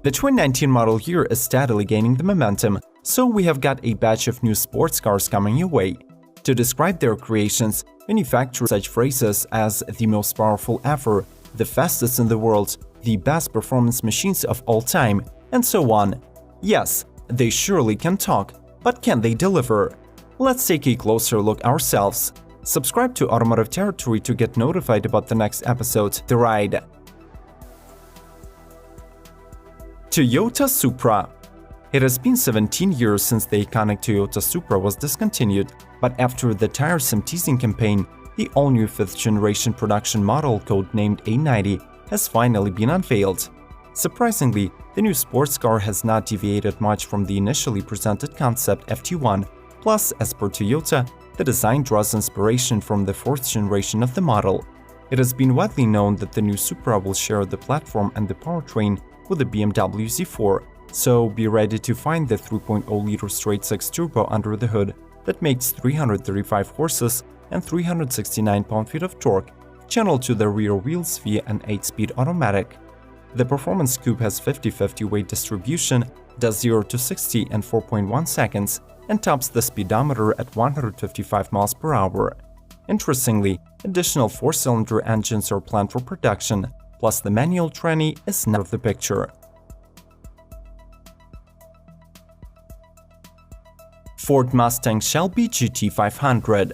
The 2019 model year is steadily gaining the momentum, so we have got a batch of new sports cars coming your way. To describe their creations, manufacturers such phrases as the most powerful ever, the fastest in the world, the best performance machines of all time, and so on. Yes, they surely can talk, but can they deliver? Let's take a closer look ourselves. Subscribe to Automotive Territory to get notified about the next episode, The Ride. Toyota Supra. It has been 17 years since the iconic Toyota Supra was discontinued, but after the tiresome teasing campaign, the all-new 5th-generation production model, codenamed A90, has finally been unveiled. Surprisingly, the new sports car has not deviated much from the initially presented concept FT1, plus, as per Toyota, the design draws inspiration from the 4th generation of the model. It has been widely known that the new Supra will share the platform and the powertrain with the BMW Z4, so be ready to find the 3.0-liter straight-six turbo under the hood that makes 335 horses and 369 pound-feet of torque, channeled to the rear wheels via an 8-speed automatic. The performance coupe has 50-50 weight distribution, does 0 to 60 in 4.1 seconds, and tops the speedometer at 155 miles per hour. Interestingly, additional 4-cylinder engines are planned for production, plus the manual tranny is not out of the picture. Ford Mustang Shelby GT500.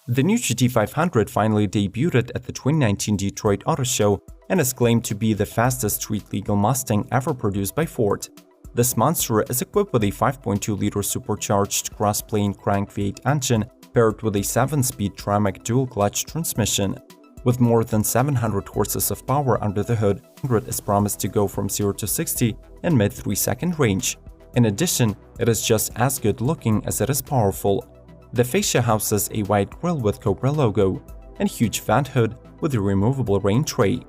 The new GT500 finally debuted at the 2019 Detroit Auto Show and is claimed to be the fastest street-legal Mustang ever produced by Ford. This monster is equipped with a 5.2-liter supercharged cross-plane crank V8 engine paired with a 7-speed Tremec dual-clutch transmission. With more than 700 horses of power under the hood, it is promised to go from 0 to 60 in mid-3-second range. In addition, it is just as good-looking as it is powerful. The fascia houses a wide grille with Cobra logo and huge vent hood with a removable rain tray.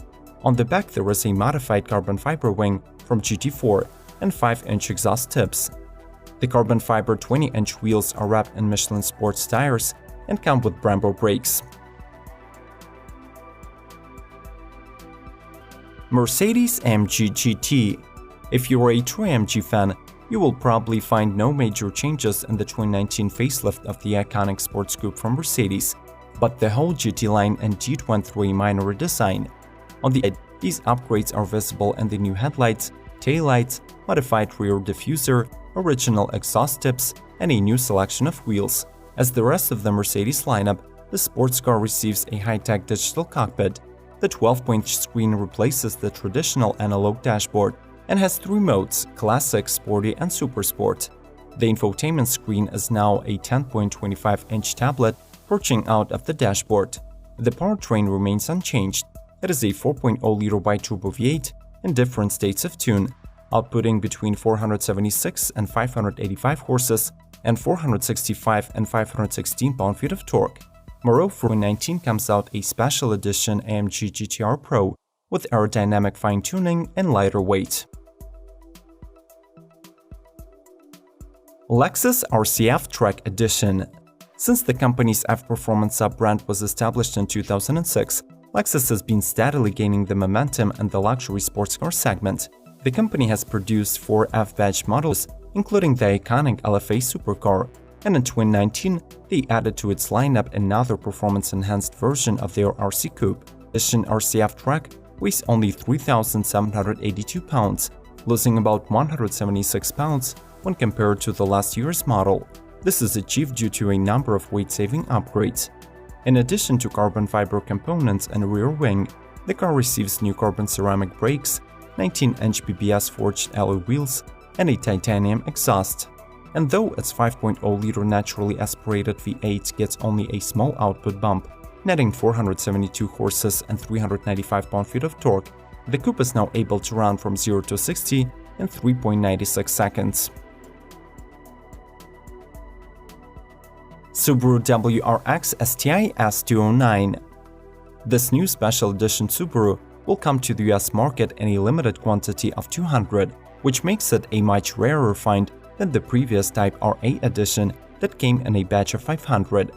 On the back there is a modified carbon fiber wing from GT4 and 5-inch exhaust tips. The carbon fiber 20-inch wheels are wrapped in Michelin sports tires and come with Brembo brakes. Mercedes-AMG GT. If you are a true AMG fan, you will probably find no major changes in the 2019 facelift of the iconic sports coupe from Mercedes, but the whole GT line indeed went through a minor redesign. On the side, these upgrades are visible in the new headlights, taillights, modified rear diffuser, original exhaust tips, and a new selection of wheels. As the rest of the Mercedes lineup, the sports car receives a high-tech digital cockpit. The 12-inch screen replaces the traditional analog dashboard and has 3 modes: Classic, Sporty, and Super Sport. The infotainment screen is now a 10.25-inch tablet perching out of the dashboard. The powertrain remains unchanged. It is a 4.0-liter wide-turbo V8 in different states of tune, outputting between 476 and 585 horses and 465 and 516 pound-feet of torque. Moreover, for 2019 comes out a special edition AMG GTR Pro with aerodynamic fine-tuning and lighter weight. Lexus RCF Track Edition. Since the company's F-Performance sub-brand was established in 2006, Lexus has been steadily gaining the momentum in the luxury sports car segment. The company has produced 4 F-badge models, including the iconic LFA supercar, and in 2019, they added to its lineup another performance-enhanced version of their RC Coupe. Edition RCF Track weighs only 3,782 pounds, losing about 176 pounds when compared to the last year's model. This is achieved due to a number of weight-saving upgrades. In addition to carbon fiber components and rear wing, the car receives new carbon ceramic brakes, 19-inch BBS forged alloy wheels, and a titanium exhaust. And though its 5.0-liter naturally aspirated V8 gets only a small output bump, netting 472 horses and 395 pound-feet of torque, the coupe is now able to run from 0 to 60 in 3.96 seconds. Subaru WRX STI S209. This new special edition Subaru will come to the US market in a limited quantity of 200, which makes it a much rarer find than the previous Type RA edition that came in a batch of 500.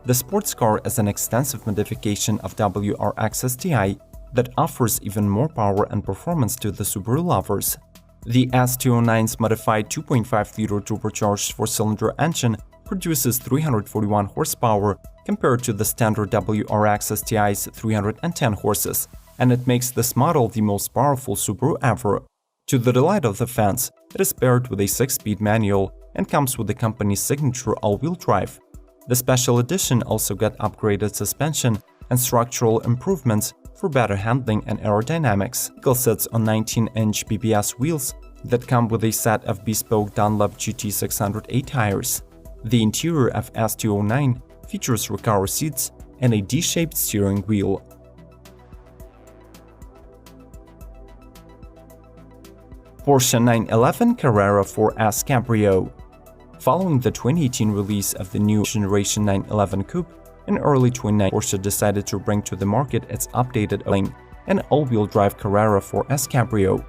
The sports car is an extensive modification of WRX STI that offers even more power and performance to the Subaru lovers. The S209's modified 2.5-liter turbocharged four-cylinder engine produces 341 horsepower compared to the standard WRX STI's 310 horses, and it makes this model the most powerful Subaru ever. To the delight of the fans, it is paired with a 6-speed manual and comes with the company's signature all-wheel drive. The special edition also got upgraded suspension and structural improvements for better handling and aerodynamics. The vehicle sits on 19-inch BBS wheels that come with a set of bespoke Dunlop GT608 tires. The interior of S209 features recaro seats and a D-shaped steering wheel. Porsche 911 Carrera 4S Cabrio. Following the 2018 release of the new generation 911 Coupe, in early 2019 Porsche decided to bring to the market its updated and all-wheel drive Carrera 4S Cabrio.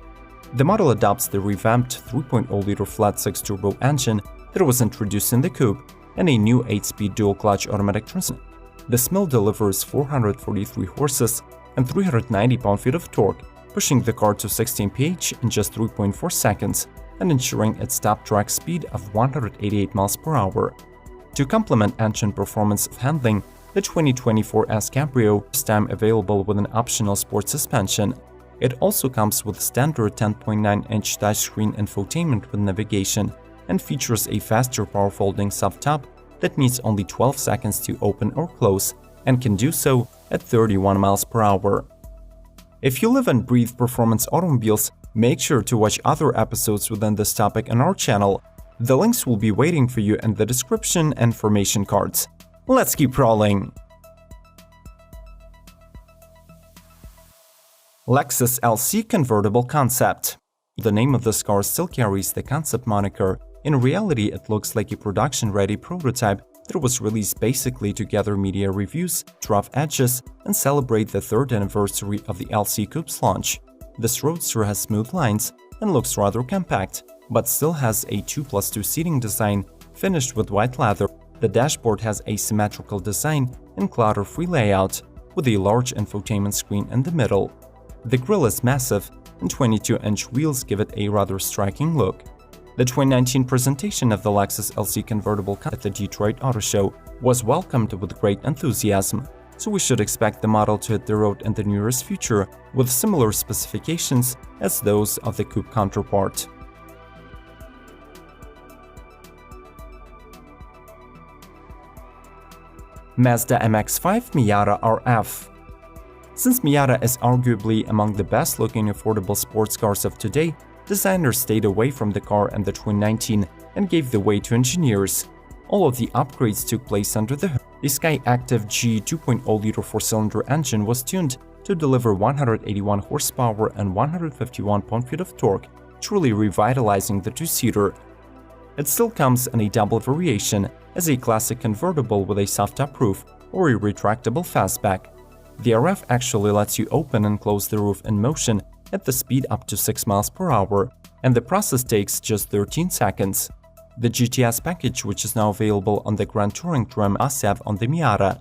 The model adopts the revamped 3.0-liter flat-six turbo engine that was introduced in the Coupe and a new 8-speed dual-clutch automatic transmission. This mill delivers 443 horses and 390 pound-feet of torque, pushing the car to 16 mph in just 3.4 seconds and ensuring its top track speed of 188 miles per hour. To complement engine performance of handling, the 2024 S Cabrio is time available with an optional sport suspension. It also comes with standard 10.9-inch touchscreen infotainment with navigation and features a faster power-folding sub-top that needs only 12 seconds to open or close and can do so at 31 miles per hour. If you live and breathe performance automobiles, make sure to watch other episodes within this topic on our channel. The links will be waiting for you in the description and information cards. Let's keep rolling! Lexus LC Convertible Concept. The name of this car still carries the concept moniker. In reality, it looks like a production-ready prototype that was released basically to gather media reviews, rough edges, and celebrate the 3rd anniversary of the LC Coupe's launch. This roadster has smooth lines and looks rather compact, but still has a 2+2 seating design finished with white leather. The dashboard has a symmetrical design and clutter-free layout, with a large infotainment screen in the middle. The grille is massive, and 22-inch wheels give it a rather striking look. The 2019 presentation of the Lexus LC convertible at the Detroit Auto Show was welcomed with great enthusiasm, so we should expect the model to hit the road in the nearest future with similar specifications as those of the Coupe counterpart. Mazda MX-5 Miata RF. Since Miata is arguably among the best-looking affordable sports cars of today, designers stayed away from the car in the 2019 and gave the way to engineers. All of the upgrades took place under the hood. The Skyactiv G 2.0-liter four-cylinder engine was tuned to deliver 181 horsepower and 151 pound-feet of torque, truly revitalizing the two-seater. It still comes in a double variation, as a classic convertible with a soft-top roof or a retractable fastback. The RF actually lets you open and close the roof in motion at the speed up to 6 miles per hour, and the process takes just 13 seconds. The GTS package, which is now available on the Grand Touring trim, must-have on the Miata.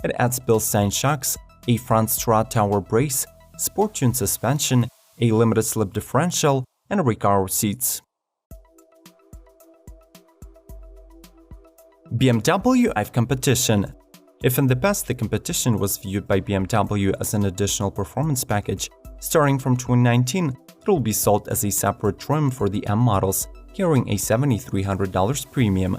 It adds Bilstein shocks, a front strut tower brace, sport-tuned suspension, a limited slip differential, and recaro seats. BMW i5 competition. If in the past the competition was viewed by BMW as an additional performance package, starting from 2019, it will be sold as a separate trim for the M models, carrying a $7,300 premium.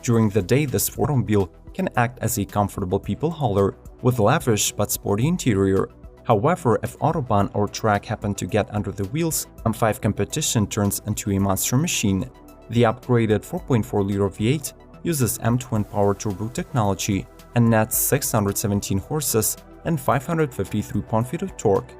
During the day, this automobile can act as a comfortable people hauler with lavish but sporty interior. However, if Autobahn or track happen to get under the wheels, M5 competition turns into a monster machine. The upgraded 4.4-liter V8 uses M twin power turbo technology and nets 617 horses and 553 pound-feet of torque.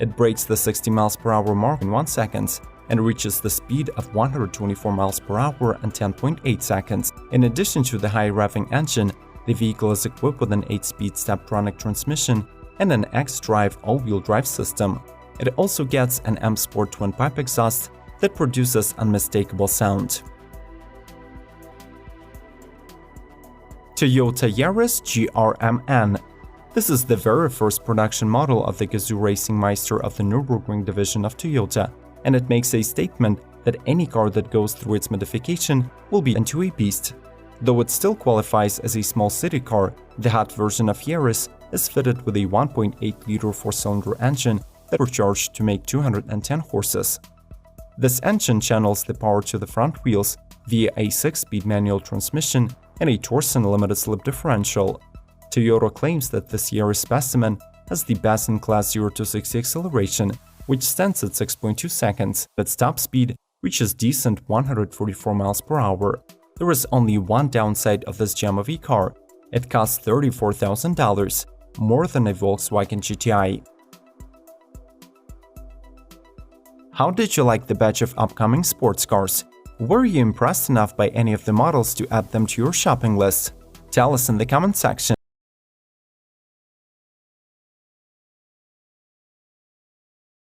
It breaks the 60 miles per hour mark in 1 second and reaches the speed of 124 miles per hour in 10.8 seconds. In addition to the high revving engine, the vehicle is equipped with an 8-speed Steptronic transmission and an X-Drive all-wheel drive system. It also gets an M Sport twin-pipe exhaust that produces unmistakable sound. Toyota Yaris GRMN. This is the very first production model of the Gazoo Racing Meister of the Nürburgring division of Toyota, and it makes a statement that any car that goes through its modification will be into a beast. Though it still qualifies as a small city car, the hot version of Yaris is fitted with a 1.8-liter four-cylinder engine that was charged to make 210 horses. This engine channels the power to the front wheels via a 6-speed manual transmission and a Torsen limited-slip differential. Toyota claims that this Yaris specimen has the best-in-class 0-60 acceleration, which stands at 6.2 seconds. Its top speed reaches decent 144 miles per hour. There is only one downside of this gem of a car. It costs $34,000, more than a Volkswagen GTI. How did you like the batch of upcoming sports cars? Were you impressed enough by any of the models to add them to your shopping list? Tell us in the comment section.